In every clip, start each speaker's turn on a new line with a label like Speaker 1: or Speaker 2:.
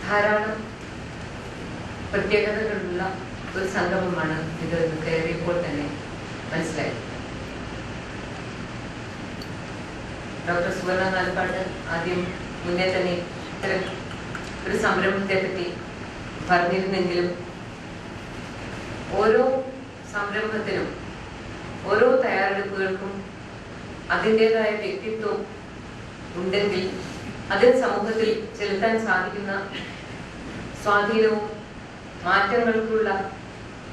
Speaker 1: ധാരാളം പ്രത്യേകതകളുള്ള ഒരു സംഗമമാണ് ഇത് കയറിയപ്പോൾ തന്നെ മനസ്സിലായി. ഡോക്ടർ സുവർണ നാലപ്പാട് ആദ്യം മുന്നേ തന്നെ ഇത്തരം ഒരു സംരംഭത്തെ പറ്റി പറഞ്ഞിരുന്നെങ്കിലും ഓരോ സംരംഭത്തിനും ഓരോ തയ്യാറെടുപ്പുകൾക്കും അതിൻ്റെതായ വ്യക്തിത്വം ഉണ്ടെങ്കിൽ അതിൽ സമൂഹത്തിൽ ചെലുത്താൻ സാധിക്കുന്ന സ്വാധീനവും മാറ്റങ്ങൾക്കുള്ള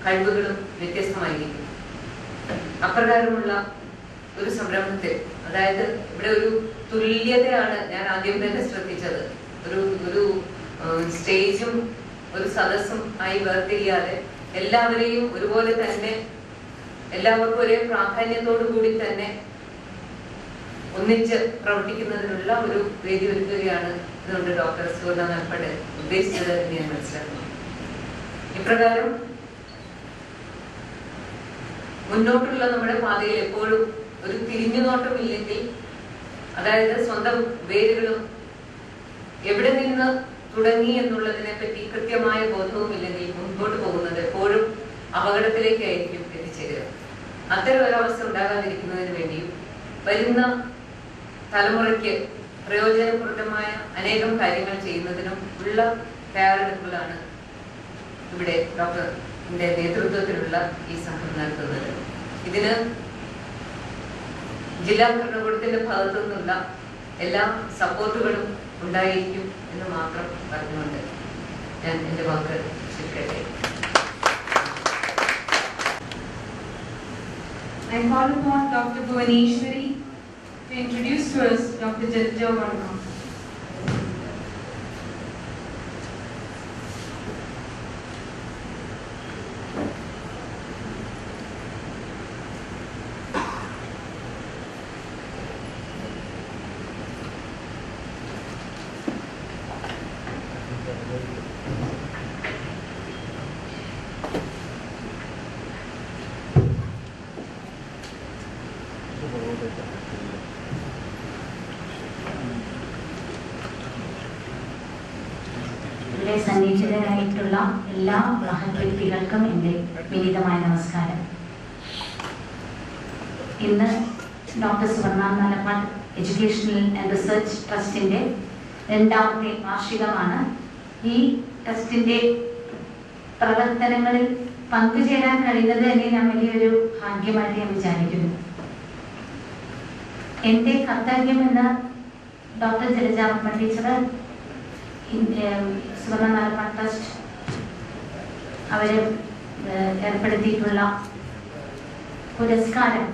Speaker 1: കഴിവുകളും വ്യത്യസ്തമായിരിക്കും. അപ്രകാരമുള്ള ഒരു സംരംഭത്തിൽ, അതായത് ഇവിടെ ഒരു തുല്യതയാണ് ഞാൻ ആദ്യം തന്നെ ശ്രദ്ധിച്ചത്. ഒരു സ്റ്റേജും ഒരു സദസ്സും ആയി വേർതിരിയാതെ എല്ലാവരെയും ഒരുപോലെ തന്നെ, എല്ലാവർക്കും ഒരേ പ്രാധാന്യത്തോടു കൂടി തന്നെ ഒന്നിച്ച് പ്രവർത്തിക്കുന്നതിനുള്ള ഒരു വേദി ഒരുക്കുകയാണ് ഇതുകൊണ്ട് ഡോക്ടർ സുവർണ നാലപ്പാട് ഉദ്ദേശിച്ചത് എന്ന് ഞാൻ മനസ്സിലാക്കുന്നു. ഇപ്രകാരം മുന്നോട്ടുള്ള നമ്മുടെ പാതയിൽ എപ്പോഴും ഒരു തിരിഞ്ഞുനോട്ടമില്ലെങ്കിൽ, അതായത് സ്വന്തം വേരുകളും എവിടെ നിന്ന് തുടങ്ങി എന്നുള്ളതിനെ പറ്റി കൃത്യമായ ബോധവുമില്ലെങ്കിൽ മുൻപോട്ട് പോകുന്നത് എപ്പോഴും അപകടത്തിലേക്കായിരിക്കും എത്തിച്ചേരുക. അത്തരം ഒരവസ്ഥ ഉണ്ടാകാതിരിക്കുന്നതിന് വേണ്ടിയും വരുന്ന തലമുറയ്ക്ക് പ്രയോജനപ്രദമായ അനേകം കാര്യങ്ങൾ ചെയ്യുന്നതിനും ഉള്ള തയ്യാറെടുപ്പുകളാണ് ഇവിടെ ഡോക്ടറിന്റെ നേതൃത്വത്തിലുള്ള ഈ സംഘം നടത്തുന്നത്. ഇതിന് ജില്ലാ ഭരണകൂടത്തിന്റെ ഭാഗത്തു നിന്നുള്ള എല്ലാ സപ്പോർട്ടുകളും ഉണ്ടായിരിക്കും എന്ന് മാത്രം പറഞ്ഞുകൊണ്ട് ഞാൻ എന്റെ വാക്ക് ചുരുക്കട്ടെ.
Speaker 2: I call upon Dr. Bhuvaneshwari to introduce to us Dr. Jalija Varma.
Speaker 3: ഇവിടെ സന്നിഹിതരായിട്ടുള്ള എല്ലാ മഹത് വ്യക്തികൾക്കും എൻ്റെ വിനീതമായ നമസ്കാരം. ഇന്ന് ഡോക്ടർ സുവർണ നാലപ്പാട് എഡ്യൂക്കേഷണൽ ആൻഡ് റിസർച്ച് ട്രസ്റ്റിൻ്റെ 2ാമത്തെ വാർഷികമാണ്. ഈ ട്രസ്റ്റിൻ്റെ പ്രവർത്തനങ്ങളിൽ പങ്കുചേരാൻ കഴിയുന്നത് തന്നെ ഞാൻ വലിയൊരു ഭാഗ്യമായിട്ട് ഞാൻ വിചാരിക്കുന്നു. എൻ്റെ കർത്തവ്യമെന്ന് ഡോക്ടർ ജലജ വർമ്മ ടീച്ചർ സുവർണ നാലപ്പാട് ട്രസ്റ്റ് അവർ ഏർപ്പെടുത്തിയിട്ടുള്ള പുരസ്കാരം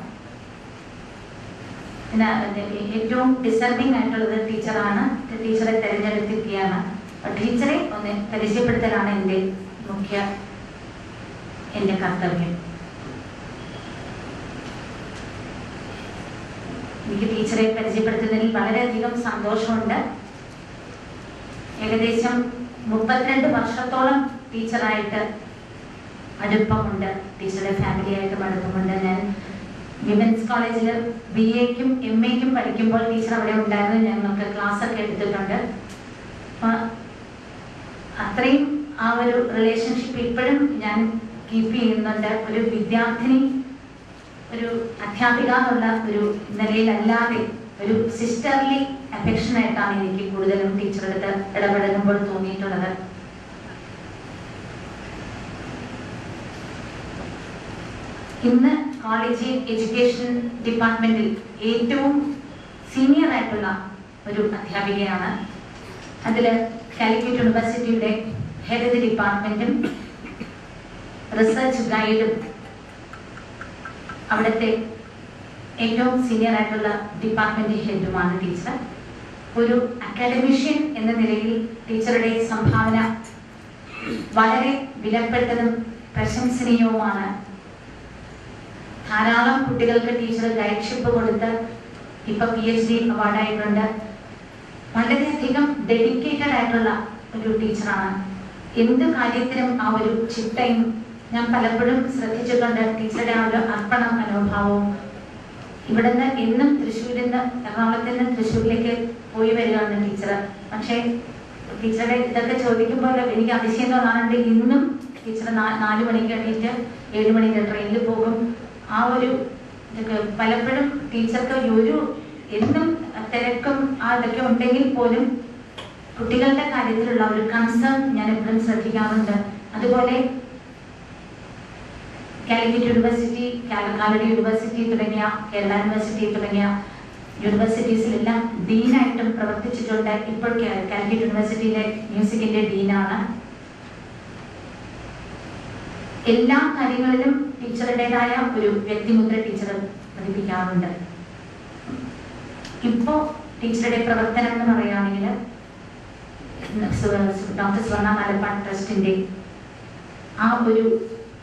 Speaker 3: ഏറ്റവും ഡിസർവിംഗ് ആയിട്ടുള്ളത് ടീച്ചറാണ്. ടീച്ചറെ തിരഞ്ഞെടുത്തിരിക്കുകയാണ്. ടീച്ചറെ ഒന്ന് പരിചയപ്പെടുത്തലാണ് എൻ്റെ കർത്തവ്യം. എനിക്ക് ടീച്ചറെ പരിചയപ്പെടുത്തുന്നതിൽ വളരെയധികം സന്തോഷമുണ്ട്. ഏകദേശം 32 വർഷത്തോളം ടീച്ചറായിട്ട് അടുപ്പമുണ്ട്. ടീച്ചറുടെ ഫാമിലിയായിട്ടും അടുപ്പമുണ്ട്. ഞാൻ വിമൻസ് കോളേജിൽ BA-ക്കും MA-ക്കും പഠിക്കുമ്പോൾ ടീച്ചർ അവിടെ ഉണ്ടായിരുന്നു. ഞങ്ങൾക്ക് ക്ലാസ് ഒക്കെ എടുത്തിട്ടുണ്ട്. അത്രയും ആ ഒരു റിലേഷൻഷിപ്പ് ഇപ്പോഴും ഞാൻ കീപ്പ് ചെയ്യുന്നുണ്ട്. ഒരു വിദ്യാർത്ഥിനി, ഒരു അധ്യാപിക എന്നുള്ള ഒരു നിലയിലല്ലാതെ ഒരു സിസ്റ്റർലി അഫെക്ഷനായിട്ടാണ് എനിക്ക് കൂടുതലും ടീച്ചറുടെ അടുത്ത് ഇടപെടുമ്പോൾ തോന്നിയിട്ടുള്ളത്. ഇന്ന് കോളേജ് എഡ്യൂക്കേഷൻ ഡിപ്പാർട്ട്മെന്റിൽ ഏറ്റവും സീനിയർ ആയിട്ടുള്ള ഒരു അധ്യാപികയാണ്. അതിൽ കാലിക്കറ്റ് യൂണിവേഴ്സിറ്റിയുടെ ഹെൽത്ത് ഡിപ്പാർട്ട്മെന്റും റിസർച്ച് ഗൈഡും അവിടുത്തെ ഏറ്റവും സീനിയർ ആയിട്ടുള്ള ഡിപ്പാർട്ട്മെന്റ് ഹെഡുമാണ് ടീച്ചർ. ഒരു അക്കാഡമിഷ്യൻ എന്ന നിലയിൽ ടീച്ചറുടെ സംഭാവന വളരെ വിലപ്പെട്ടതും പ്രശംസനീയവുമാണ്. ധാരാളം കുട്ടികൾക്ക് ടീച്ചർ ഗൈഡ്ഷിപ്പ് കൊടുത്ത് ഇപ്പൊ PhD അവാർഡായിട്ടുണ്ട്. വളരെയധികം ഡെഡിക്കേറ്റഡ് ആയിട്ടുള്ള ഒരു ടീച്ചറാണ്. എന്ത് കാര്യത്തിനും ആ ഒരു ചിട്ടയും ഞാൻ പലപ്പോഴും ശ്രദ്ധിച്ചിട്ടുണ്ട്. ടീച്ചറുടെ ആ ഒരു അർപ്പണ മനോഭാവവും ഇവിടുന്ന് ഇന്നും തൃശ്ശൂരിൽ നിന്ന് എറണാകുളത്ത് നിന്ന് തൃശ്ശൂരിലേക്ക് പോയി വരികയാണ് ടീച്ചർ. പക്ഷേ ടീച്ചറുടെ ഇതൊക്കെ ചോദിക്കുമ്പോൾ എനിക്ക് അതിശയം തോന്നാറുണ്ട്. ഇന്നും ടീച്ചർ 4 മണിക്ക് എണീറ്റ് 7 മണിക്ക് ട്രെയിനിൽ പോകും. ആ ഒരു ഇതൊക്കെ പലപ്പോഴും ടീച്ചർക്ക് ഒരു എന്നും തിരക്കും അതൊക്കെ ഉണ്ടെങ്കിൽ പോലും കുട്ടികളുടെ കാര്യത്തിലുള്ള ഒരു കൺസേൺ ഞാൻ എപ്പോഴും ശ്രദ്ധിക്കാറുണ്ട്. അതുപോലെ കാലിക്കറ്റ് യൂണിവേഴ്സിറ്റി, കാലിക്കറ്റ് യൂണിവേഴ്സിറ്റി തുടങ്ങിയ കേരള യൂണിവേഴ്സിറ്റി തുടങ്ങിയ യൂണിവേഴ്സിറ്റീസിലെല്ലാം ഡീനായിട്ടും പ്രവർത്തിച്ചിട്ടുണ്ട്. ഇപ്പോൾ കാലിക്കറ്റ് യൂണിവേഴ്സിറ്റിയിലെ മ്യൂസിക്കിന്റെ ഡീനാണ്. എല്ലാ കാര്യങ്ങളിലും ടീച്ചറുടേതായ ഒരു വ്യക്തിമുദ്ര ടീച്ചർ പതിപ്പിക്കാറുണ്ട്. ഇപ്പോ ടീച്ചറുടെ പ്രവർത്തനം എന്ന് പറയുകയാണെങ്കിൽ ഡോക്ടർ സ്വർണ്ണ നാലപ്പാട് ട്രസ്റ്റിന്റെ ആ ഒരു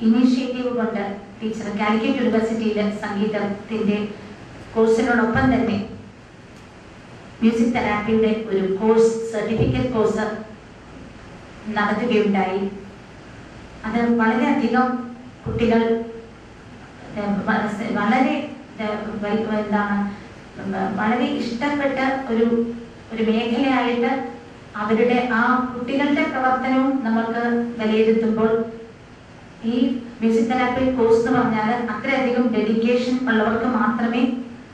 Speaker 3: ഇനീഷ്യേറ്റീവ് കൊണ്ട് ടീച്ചർ കാലിക്കറ്റ് യൂണിവേഴ്സിറ്റിയിലെ സംഗീതത്തിന്റെ കോഴ്സിനോടൊപ്പം തന്നെ മ്യൂസിക് തെറാപ്പിയുടെ ഒരു കോഴ്സ്, സർട്ടിഫിക്കറ്റ് കോഴ്സ് നടത്തുകയുണ്ടായി. അത് വളരെയധികം കുട്ടികൾ വളരെ ഇഷ്ടപ്പെട്ട ഒരു മേഖലയായിട്ട് അവരുടെ ആ കുട്ടികളുടെ പ്രവർത്തനവും നമുക്ക് വിലയിരുത്തുമ്പോൾ ഈ മ്യൂസിക് തെറാപ്പി കോഴ്സ് എന്ന് പറഞ്ഞാൽ അത്രയധികം ഡെഡിക്കേഷൻ ഉള്ളവർക്ക് മാത്രമേ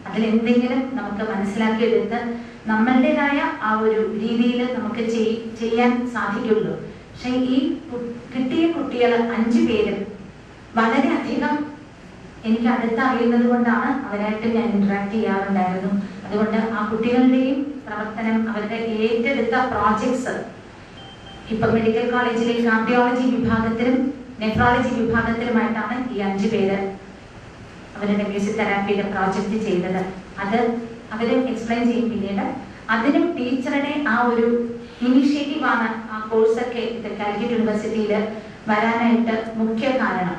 Speaker 3: അതിലെന്തെങ്കിലും നമുക്ക് മനസ്സിലാക്കിയെടുത്ത് നമ്മളുടേതായ ആ ഒരു രീതിയിൽ നമുക്ക് ചെയ്യാൻ സാധിക്കുള്ളൂ. പക്ഷെ ഈ കിട്ടിയ കുട്ടികൾ 5 പേരും വളരെയധികം എനിക്ക് അടുത്ത് അറിയുന്നത് കൊണ്ടാണ് അവരായിട്ട് ഞാൻ ഇന്ററാക്ട് ചെയ്യാറുണ്ടായിരുന്നു. അതുകൊണ്ട് ആ കുട്ടികളുടെയും പ്രവർത്തനം, അവരുടെ ഏറ്റെടുത്ത പ്രോജക്ട്സ്, ഇപ്പൊ മെഡിക്കൽ കോളേജിലെ കാർഡിയോളജി വിഭാഗത്തിലും നെഫ്രോളജി വിഭാഗത്തിലുമായിട്ടാണ് ഈ 5 പേര് അവരുടെ മ്യൂസിക് തെറാപ്പിയുടെ പ്രോജക്റ്റ് ചെയ്തത്. അത് അവര് എക്സ്പ്ലെയിൻ ചെയ്യും പിന്നീട്. അതിനും ടീച്ചറുടെ ആ ഒരു ഇനിഷ്യേറ്റീവാണ് ആ കോഴ്സൊക്കെ കാലിക്കറ്റ് യൂണിവേഴ്സിറ്റിയിൽ വരാനായിട്ട് മുഖ്യ കാരണം.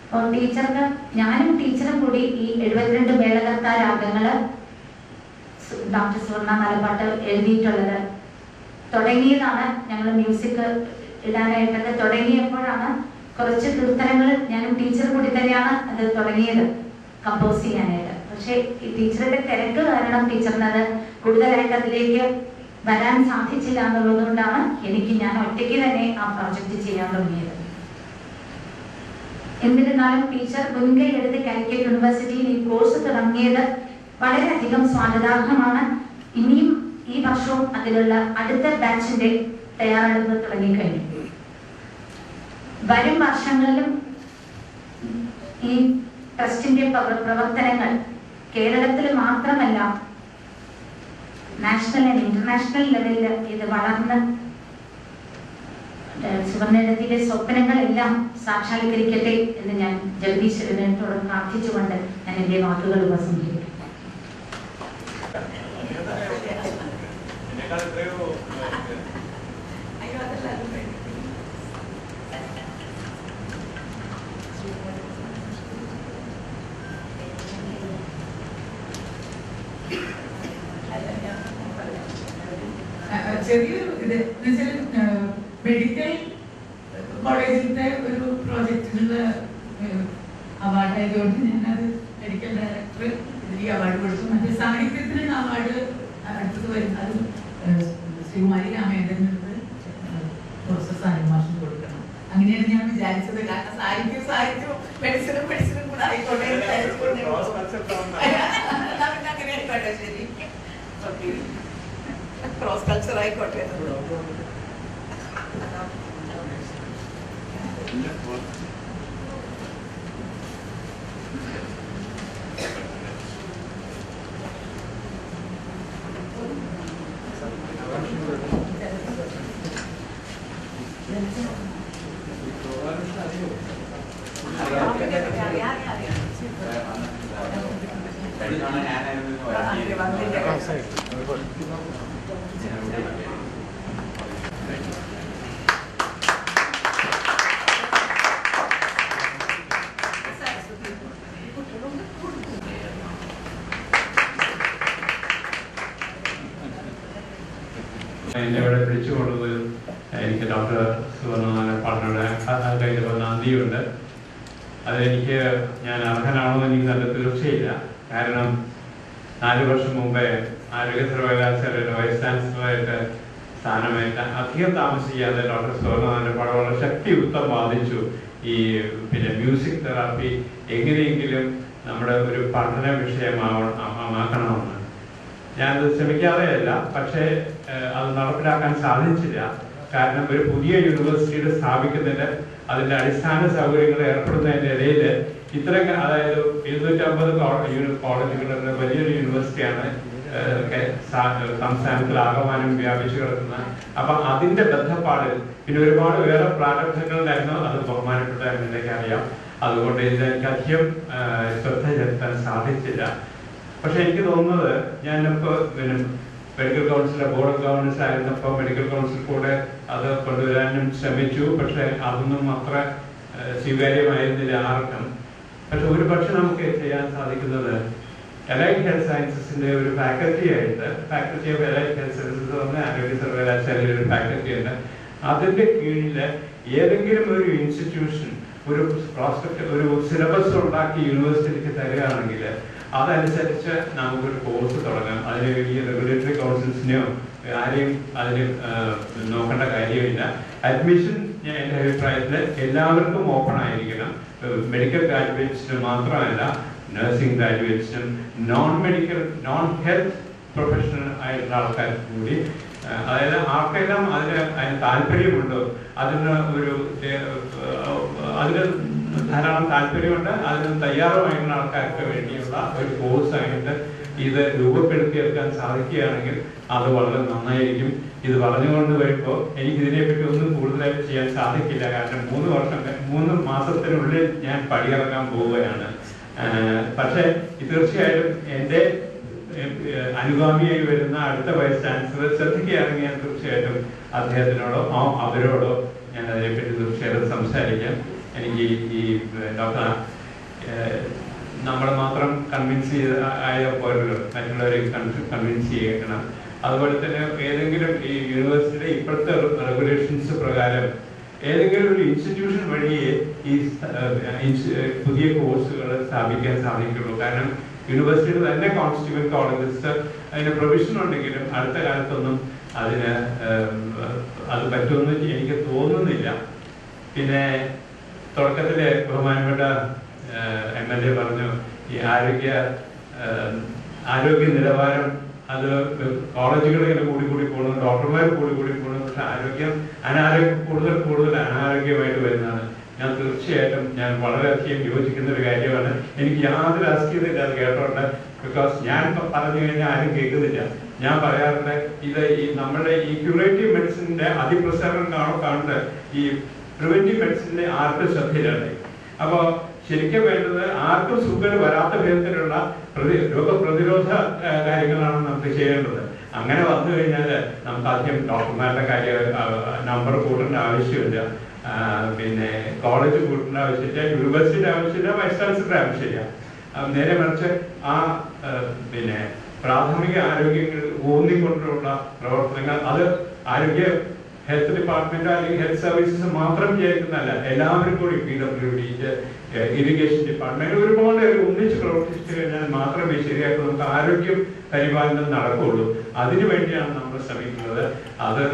Speaker 3: അപ്പോൾ ടീച്ചർക്ക്, ഞാനും ടീച്ചറും കൂടി ഈ 72 മേളകർത്താ രാഗങ്ങള് ഡോക്ടർ സ്വർണ്ണ നാലപ്പാട്ട് എഴുതിയിട്ടുള്ളത് തുടങ്ങിയതാണ്. ഞങ്ങൾ മ്യൂസിക് ഇടാനായിട്ടൊക്കെ തുടങ്ങിയപ്പോഴാണ് കുറച്ച് കീർത്തനങ്ങൾ ഞാനും ടീച്ചർ കൂടി തന്നെയാണ് അത് തുടങ്ങിയത് കമ്പോസ് ചെയ്യാനായിട്ട്. പക്ഷെ ഈ ടീച്ചറുടെ തിരക്ക് കാരണം ടീച്ചറിന് അത് കൂടുതലായിട്ട് അതിലേക്ക് വരാൻ സാധിച്ചില്ല എന്നുള്ളത് കൊണ്ടാണ് ഞാൻ ഒറ്റയ്ക്ക് തന്നെ ആ പ്രോജക്റ്റ് ചെയ്യാൻ തുടങ്ങിയത്. എന്നിരുന്നാലും ടീച്ചർ മുൻകൈ എടുത്ത് കാലിക്കറ്റ് യൂണിവേഴ്സിറ്റിയിൽ ഈ കോഴ്സ് തുടങ്ങിയത് വളരെയധികം സ്വാഗതാർഹമാണ്. ഇനിയും ഈ വർഷവും അതിലുള്ള അടുത്ത ബാച്ചിന്റെ തയ്യാറെടുപ്പ് തുടങ്ങിക്കഴിഞ്ഞു. വരും വർഷങ്ങളിലും ഈ ട്രസ്റ്റിന്റെ പ്രവർത്തനങ്ങൾ കേരളത്തിൽ മാത്രമല്ല നാഷണൽ ആൻഡ് ഇന്റർനാഷണൽ ലെവലിൽ ഇത് വളർന്ന് സുവർണയുടെ സ്വപ്നങ്ങളെല്ലാം സാക്ഷാത്കരിക്കട്ടെ എന്ന് ഞാൻ ജഗദീശ്വരനോട് പ്രാർത്ഥിച്ചുകൊണ്ട് ഞാൻ എന്റെ വാക്കുകൾ ഉപസംഹരിക്കും.
Speaker 4: ചെറിയൊരു ഇത് മെഡിക്കൽ കോളേജിലത്തെ ഒരു പ്രോജക്റ്റിനുള്ള അവാർഡായതുകൊണ്ട് ഞാനത് മെഡിക്കൽ ഡയറക്ടർ ഈ അവാർഡ് കൊടുത്തു. മറ്റേ സാഹിത്യത്തിനുള്ള അവാർഡ് അടുത്തത് വരുന്നത് ശ്രീകുമാരി രാമേന്ദ്രനുള്ളത് പ്രൊഫസർ സാനി മാഷിന് കൊടുക്കണം. അങ്ങനെയാണ് ഞാൻ വിചാരിച്ചത്. കാരണം സാഹിത്യവും മെഡിസിനും കൂടെ ആയിക്കോട്ടെ അങ്ങനെ ആയിക്കോട്ടെ. ശരി, ക്രോസ് കൾച്ചർ ആയിക്കോട്ടെ.
Speaker 5: എന്നെ ഇവിടെ വിളിച്ചുകൊണ്ടുപോയി എനിക്ക് ഡോക്ടർ സുവർണ്ണ പാട്ടനോട് കയ്യിൽ നന്ദിയുണ്ട്. അതെനിക്ക് ഞാൻ അർഹനാണോ എന്ന് എനിക്ക് നല്ല തീർച്ചയില്ല. കാരണം 4 വർഷം മുമ്പേ ആരോഗ്യ സർവകലാശാലയുടെ വൈസ് ചാൻസലറായിട്ട് സ്ഥാനമേറ്റ അധികം താമസിക്കാതെ ഡോക്ടർ സുവർണനാഥന്റെ വളരെ ശക്തിയുക്തം വാദിച്ചു ഈ മ്യൂസിക് തെറാപ്പി എങ്ങനെയെങ്കിലും നമ്മുടെ ഒരു പഠന വിഷയമാക്കണമെന്ന്. ഞാനത് ശ്രമിക്കാതെയല്ല, പക്ഷേ അത് നടപ്പിലാക്കാൻ സാധിച്ചില്ല. കാരണം ഒരു പുതിയ യൂണിവേഴ്സിറ്റിയുടെ സ്ഥാപിക്കുന്നതിന് അതിന്റെ അടിസ്ഥാന സൗകര്യങ്ങൾ ഏർപ്പെടുന്നതിന്റെ ഇടയിൽ ഇത്രയും, അതായത് 250 കോളേജുകളുടെ വലിയൊരു യൂണിവേഴ്സിറ്റിയാണ് സംസ്ഥാനത്തിൽ ആകമാനം വ്യാപിച്ചു കിടക്കുന്നത്. അപ്പൊ അതിന്റെ ബന്ധപ്പാടിൽ പിന്നെ ഒരുപാട് വേറെ പ്രാരംഭങ്ങളുണ്ടായിരുന്നു. അത് ബഹുമാനപ്പെട്ട എനിക്ക് അറിയാം. അതുകൊണ്ട് ഇതിലേക്ക് അധികം ശ്രദ്ധ ചെലുത്താൻ സാധിച്ചില്ല. പക്ഷെ എനിക്ക് തോന്നുന്നത്, ഞാനിപ്പോ മെഡിക്കൽ കൗൺസിലെ ബോർഡ് ഓഫ് ഗവർണൻസ് ആയിരുന്നപ്പോൾ മെഡിക്കൽ കൗൺസിൽ കൂടെ അത് കൊണ്ടുവരാനും ശ്രമിച്ചു. പക്ഷെ അതൊന്നും അത്ര സ്വീകാര്യമായിരുന്നില്ല ആർക്കും. പക്ഷെ ഒരു പക്ഷെ നമുക്ക് ചെയ്യാൻ സാധിക്കുന്നത് അലൈഡ് ഹെൽത്ത് സയൻസസിന്റെ ഒരു ഫാക്കൽറ്റി ആയിട്ട്, faculty of allied health sciences പറഞ്ഞ ആരോഗ്യ സർവകലാശാലയിൽ ഒരു ഫാക്കൽറ്റി ഉണ്ട്. അതിന്റെ കീഴിൽ ഏതെങ്കിലും ഒരു ഇൻസ്റ്റിറ്റ്യൂഷൻ ഒരു സിലബസ് ഉണ്ടാക്കി യൂണിവേഴ്സിറ്റിക്ക് തരികയാണെങ്കിൽ അതനുസരിച്ച് നമുക്കൊരു കോഴ്സ് തുടങ്ങാം. അതിന് ഈ റെഗുലേറ്ററി കൗൺസിൽസിനെയോ ആരെയും അതിന് നോക്കേണ്ട കാര്യമില്ല. അഡ്മിഷൻ എൻ്റെ അഭിപ്രായത്തിൽ എല്ലാവർക്കും ഓപ്പൺ ആയിരിക്കണം. മെഡിക്കൽ ഗ്രാജുവേറ്റ്സിന് മാത്രമല്ല, നഴ്സിംഗ് ഗ്രാജുവേറ്റ്സിനും നോൺ ഹെൽത്ത് പ്രൊഫഷണൽ ആയിട്ടുള്ള ആൾക്കാർ കൂടി, അതായത് ആർക്കെല്ലാം അതിന് താല്പര്യമുണ്ടോ, അതിന് ധാരാളം താല്പര്യമുണ്ട്, അതിന് തയ്യാറുമായിട്ടുള്ള ആൾക്കാർക്ക് വേണ്ടിയുള്ള ഒരു കോഴ്സായിട്ട് ഇത് രൂപപ്പെടുത്തിയെടുക്കാൻ സാധിക്കുകയാണെങ്കിൽ അത് വളരെ നന്നായിരിക്കും. ഇത് പറഞ്ഞുകൊണ്ട് വരുമ്പോൾ എനിക്ക് ഇതിനെപ്പറ്റി ഒന്നും കൂടുതലായിട്ട് ചെയ്യാൻ സാധിക്കില്ല. കാരണം 3 മാസത്തിനുള്ളിൽ ഞാൻ പടിയിറങ്ങാൻ പോവുകയാണ്. പക്ഷെ തീർച്ചയായിട്ടും എൻ്റെ അനുഗാമിയായി വരുന്ന അടുത്ത വൈസ് ചാൻസലർ ശ്രദ്ധിക്കുകയാണെങ്കിൽ ഞാൻ തീർച്ചയായിട്ടും അദ്ദേഹത്തിനോടോ അവരോടോ ഞാൻ അതിനെപ്പറ്റി തീർച്ചയായിട്ടും സംസാരിക്കാം. എനിക്ക് ഈ ഡോക്ടർ നമ്മളെ മാത്രം കൺവിൻസ് ആയ പോരല്ലോ, മറ്റുള്ളവരെ കൺവിൻസ് ചെയ്യണം. അതുപോലെ തന്നെ ഏതെങ്കിലും ഈ യൂണിവേഴ്സിറ്റിയുടെ ഇപ്പോഴത്തെ റെഗുലേഷൻസ് പ്രകാരം ഏതെങ്കിലും ഒരു ഇൻസ്റ്റിറ്റ്യൂഷൻ വഴിയേ ഈ പുതിയ കോഴ്സുകൾ സ്ഥാപിക്കാൻ സാധിക്കുള്ളൂ. കാരണം യൂണിവേഴ്സിറ്റിയുടെ തന്നെ കോൺസ്റ്റിറ്റ്യൂവന്റ് കോളേജസ് അതിന് പ്രൊവിഷൻ ഉണ്ടെങ്കിലും അടുത്ത കാലത്തൊന്നും അതിന് അത് പറ്റുമെന്ന് എനിക്ക് തോന്നുന്നില്ല. പിന്നെ തുടക്കത്തിലെ ബഹുമാനപ്പെട്ട MLA പറഞ്ഞു ഈ ആരോഗ്യ നിലവാരം അത് കോളേജുകളിൽ കൂടി പോകണം, ഡോക്ടർമാർ കൂടി പോകണം. പക്ഷെ കൂടുതൽ അനാരോഗ്യമായിട്ട് വരുന്നതാണ്. ഞാൻ തീർച്ചയായിട്ടും വളരെയധികം യോജിക്കുന്ന ഒരു കാര്യമാണ്. എനിക്ക് യാതൊരു അസ്ഥിയതയില്ല അത് കേട്ടോണ്ട്. ബിക്കോസ് ഞാൻ പറഞ്ഞു കഴിഞ്ഞാൽ ആരും കേൾക്കുന്നില്ല. ഞാൻ പറയാറുണ്ട്, ഇത് ഈ നമ്മുടെ ഈ ക്യൂറേറ്റീവ് മെഡിസിന്റെ അതിപ്രസരണം കാണുന്നത് ഈ പ്രിവെന്റീവ് മെഡിസിന്റെ ആർക്കും ശ്രദ്ധയിലുണ്ട്. അപ്പൊ ശരിക്കും വേണ്ടത് ആർക്കും സുഖം വരാത്ത വിധത്തിലുള്ള രോഗപ്രതിരോധ കാര്യങ്ങളാണ് നമുക്ക് ചെയ്യേണ്ടത്. അങ്ങനെ വന്നു കഴിഞ്ഞാൽ നമുക്ക് ആദ്യം ഡോക്ടർമാരുടെ നമ്പർ കൂട്ടേണ്ട ആവശ്യമില്ല, പിന്നെ കോളേജ് കൂട്ടേണ്ട ആവശ്യമില്ല, യൂണിവേഴ്സിറ്റിയുടെ ആവശ്യമില്ല, വൈസ് ചാൻസലറുടെ ആവശ്യമില്ല. നേരെ മറിച്ച് പിന്നെ പ്രാഥമിക ആരോഗ്യങ്ങൾ ഊന്നിക്കൊണ്ടുള്ള പ്രവർത്തനങ്ങൾ അത് ഹെൽത്ത് ഡിപ്പാർട്ട്മെന്റ് അല്ലെങ്കിൽ ഹെൽത്ത് സർവീസസ് മാത്രം ചെയ്യുന്നതല്ല, എല്ലാവരും കൂടി PWD, ഇറിഗേഷൻ ഡിപ്പാർട്ട്മെന്റ് ഒരുപാട് ഒന്നിച്ച് പ്രവർത്തിച്ചു കഴിഞ്ഞാൽ മാത്രമേ ശരിയായിട്ട് നമുക്ക് ആരോഗ്യം പരിപാലനം നടക്കുള്ളൂ. അതിനു വേണ്ടിയാണ് നമ്മൾ ശ്രമിക്കുന്നത്. അത്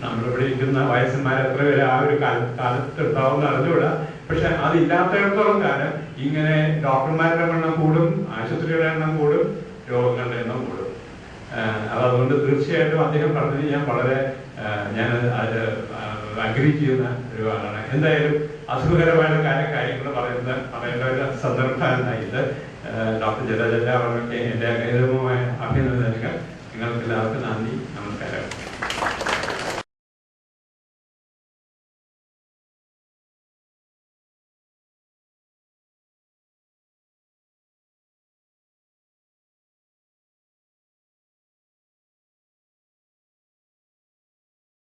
Speaker 5: നമ്മളിവിടെ ഇരിക്കുന്ന വയസ്സന്മാർ എത്ര പേര് ആ ഒരു കാലത്തുണ്ടാവുമെന്ന് അറിഞ്ഞുകൂടാ. പക്ഷെ അതില്ലാത്തടത്തോളം കാലം ഇങ്ങനെ ഡോക്ടർമാരുടെ എണ്ണം കൂടും, ആശുപത്രികളുടെ എണ്ണം കൂടും, രോഗങ്ങളുടെ എണ്ണം കൂടും. അതുകൊണ്ട് തീർച്ചയായിട്ടും അദ്ദേഹം പറഞ്ഞത് ഞാൻ അഗ്രി ചെയ്യുന്ന ഒരു ആളാണ്. എന്തായാലും അസുഖകരമായ കാര്യങ്ങൾ പറയേണ്ട ഒരു സന്ദർഭമാണ് ഇത്. ഡോക്ടർ ജലജ അവർക്ക് എൻ്റെ അഭിനന്ദനങ്ങൾ. നിങ്ങൾക്ക് എല്ലാവർക്കും നന്ദി.